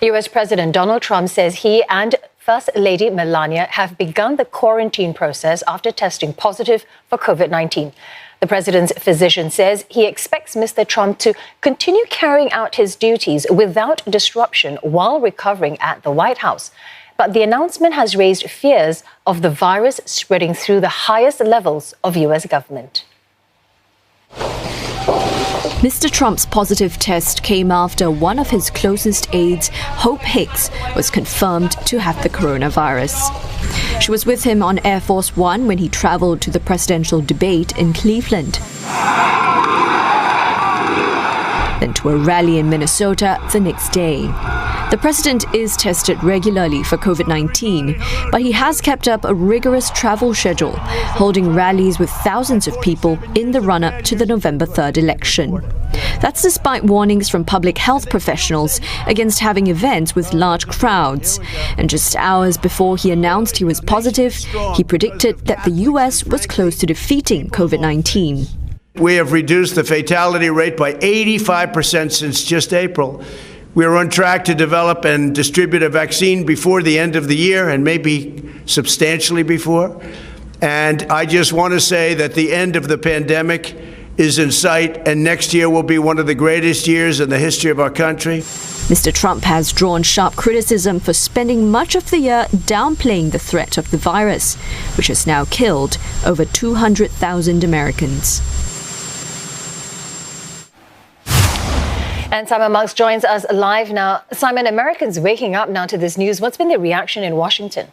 US President Donald Trump says he and First Lady Melania have begun the quarantine process after testing positive for COVID-19. The president's physician says he expects Mr. Trump to continue carrying out his duties without disruption while recovering at the White House. But the announcement has raised fears of the virus spreading through the highest levels of US government. Mr. Trump's positive test came after one of his closest aides, Hope Hicks, was confirmed to have the coronavirus. She was with him on Air Force One when he traveled to the presidential debate in Cleveland, then to a rally in Minnesota the next day. The president is tested regularly for COVID-19, but he has kept up a rigorous travel schedule, holding rallies with thousands of people in the run-up to the November 3rd election. That's despite warnings from public health professionals against having events with large crowds. And just hours before he announced he was positive, he predicted that the US was close to defeating COVID-19. We have reduced the fatality rate by 85% since just April. We are on track to develop and distribute a vaccine before the end of the year, and maybe substantially before. And I just want to say that the end of the pandemic is in sight, and next year will be one of the greatest years in the history of our country. Mr. Trump has drawn sharp criticism for spending much of the year downplaying the threat of the virus, which has now killed over 200,000 Americans. And Simon Marks joins us live now. Simon, Americans waking up now to this news. What's been the reaction in Washington?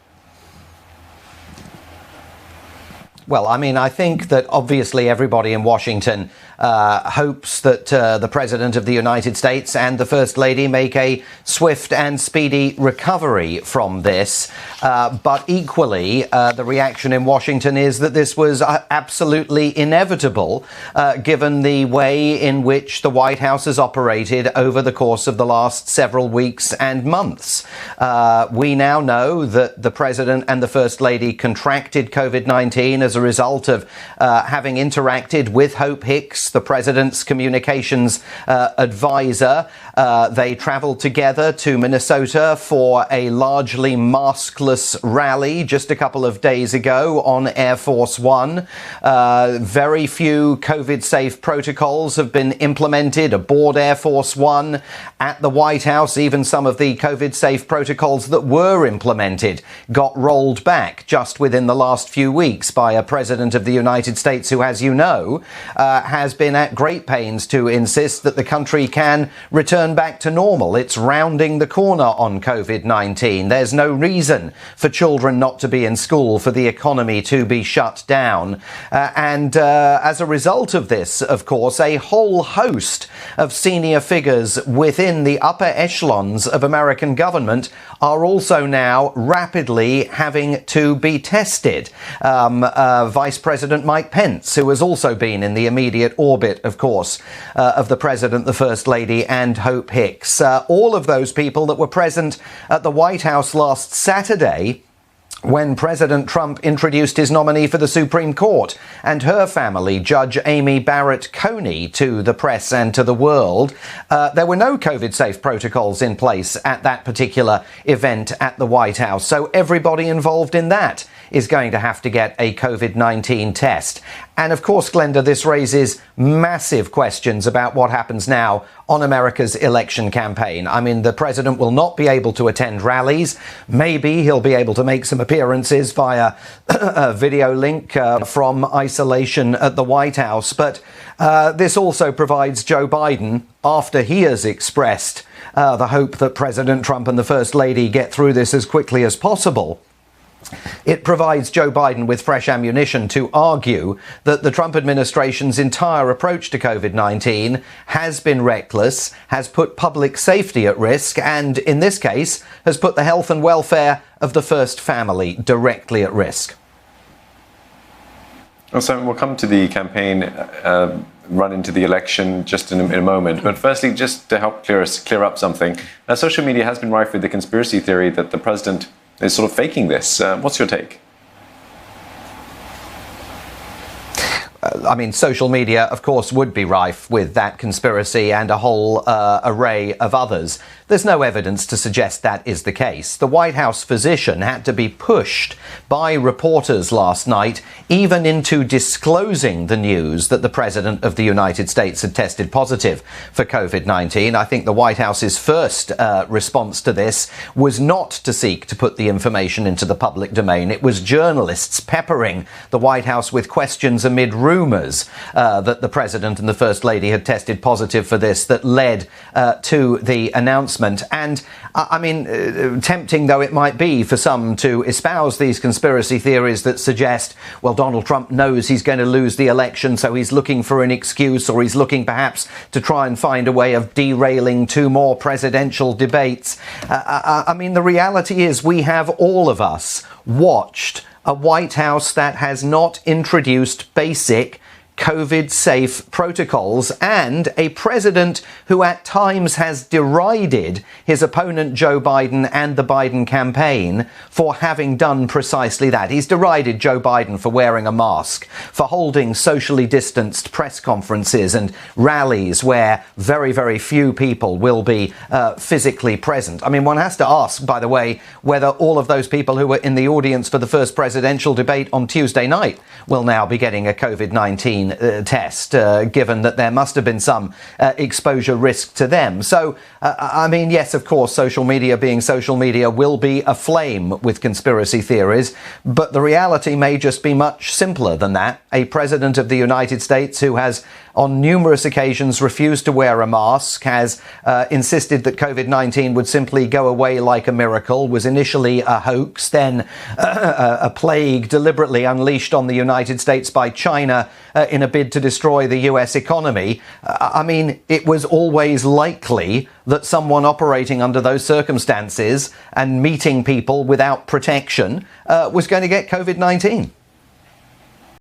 Well, I mean, I think that obviously everybody in Washington hopes that the President of the United States and the First Lady make a swift and speedy recovery from this. But equally, the reaction in Washington is that this was absolutely inevitable, given the way in which the White House has operated over the course of the last several weeks and months. We now know that the President and the First Lady contracted COVID-19 as a result of having interacted with Hope Hicks, the President's communications advisor. They travelled together to Minnesota for a largely maskless rally just a couple of days ago on Air Force One. Very few COVID-safe protocols have been implemented aboard Air Force One. At the White House, even some of the COVID-safe protocols that were implemented got rolled back just within the last few weeks by a President of the United States who, as you know, has been at great pains to insist that the country can return back to normal. It's rounding the corner on COVID-19. There's no reason for children not to be in school, for the economy to be shut down. And as a result of this, of course, a whole host of senior figures within the upper echelons of American government are also now rapidly having to be tested. Vice President Mike Pence, who has also been in the immediate orbit, of course, of the President, the First Lady, and Hope Hicks. All of those people that were present at the White House last Saturday when President Trump introduced his nominee for the Supreme Court and her family, Judge Amy Barrett Coney, to the press and to the world. There were no COVID-safe protocols in place at that particular event at the White House, so everybody involved in that is going to have to get a COVID-19 test. And of course, Glenda, this raises massive questions about what happens now on America's election campaign. I mean, the president will not be able to attend rallies. Maybe he'll be able to make some appearances via a video link from isolation at the White House. But this also provides Joe Biden, after he has expressed the hope that President Trump and the First Lady get through this as quickly as possible, it provides Joe Biden with fresh ammunition to argue that the Trump administration's entire approach to COVID-19 has been reckless, has put public safety at risk, and in this case has put the health and welfare of the first family directly at risk. Well, so we'll come to the campaign run into the election just in a moment. But firstly, just to help clear up something, social media has been rife with the conspiracy theory that the president is sort of faking this. What's your take? I mean, social media, of course, would be rife with that conspiracy and a whole array of others. There's no evidence to suggest that is the case. The White House physician had to be pushed by reporters last night even into disclosing the news that the President of the United States had tested positive for COVID-19. I think the White House's first response to this was not to seek to put the information into the public domain. It was journalists peppering the White House with questions amid rumours that the President and the First Lady had tested positive for this that led to the announcement. And I mean, tempting though it might be for some to espouse these conspiracy theories that suggest, well, Donald Trump knows he's going to lose the election, so he's looking for an excuse, or he's looking perhaps to try and find a way of derailing 2 more presidential debates. I mean, the reality is we have, all of us, watched a White House that has not introduced basic COVID-safe protocols, and a president who at times has derided his opponent Joe Biden and the Biden campaign for having done precisely that. He's derided Joe Biden for wearing a mask, for holding socially distanced press conferences and rallies where very, very few people will be physically present. I mean, one has to ask, by the way, whether all of those people who were in the audience for the first presidential debate on Tuesday night will now be getting a COVID-19 test, given that there must have been some exposure risk to them. So, I mean, yes, of course, social media being social media will be aflame with conspiracy theories, but the reality may just be much simpler than that. A president of the United States who has on numerous occasions refused to wear a mask, has insisted that COVID-19 would simply go away like a miracle, was initially a hoax, then a plague deliberately unleashed on the United States by China in a bid to destroy the US economy. I mean, it was always likely that someone operating under those circumstances and meeting people without protection was going to get COVID-19.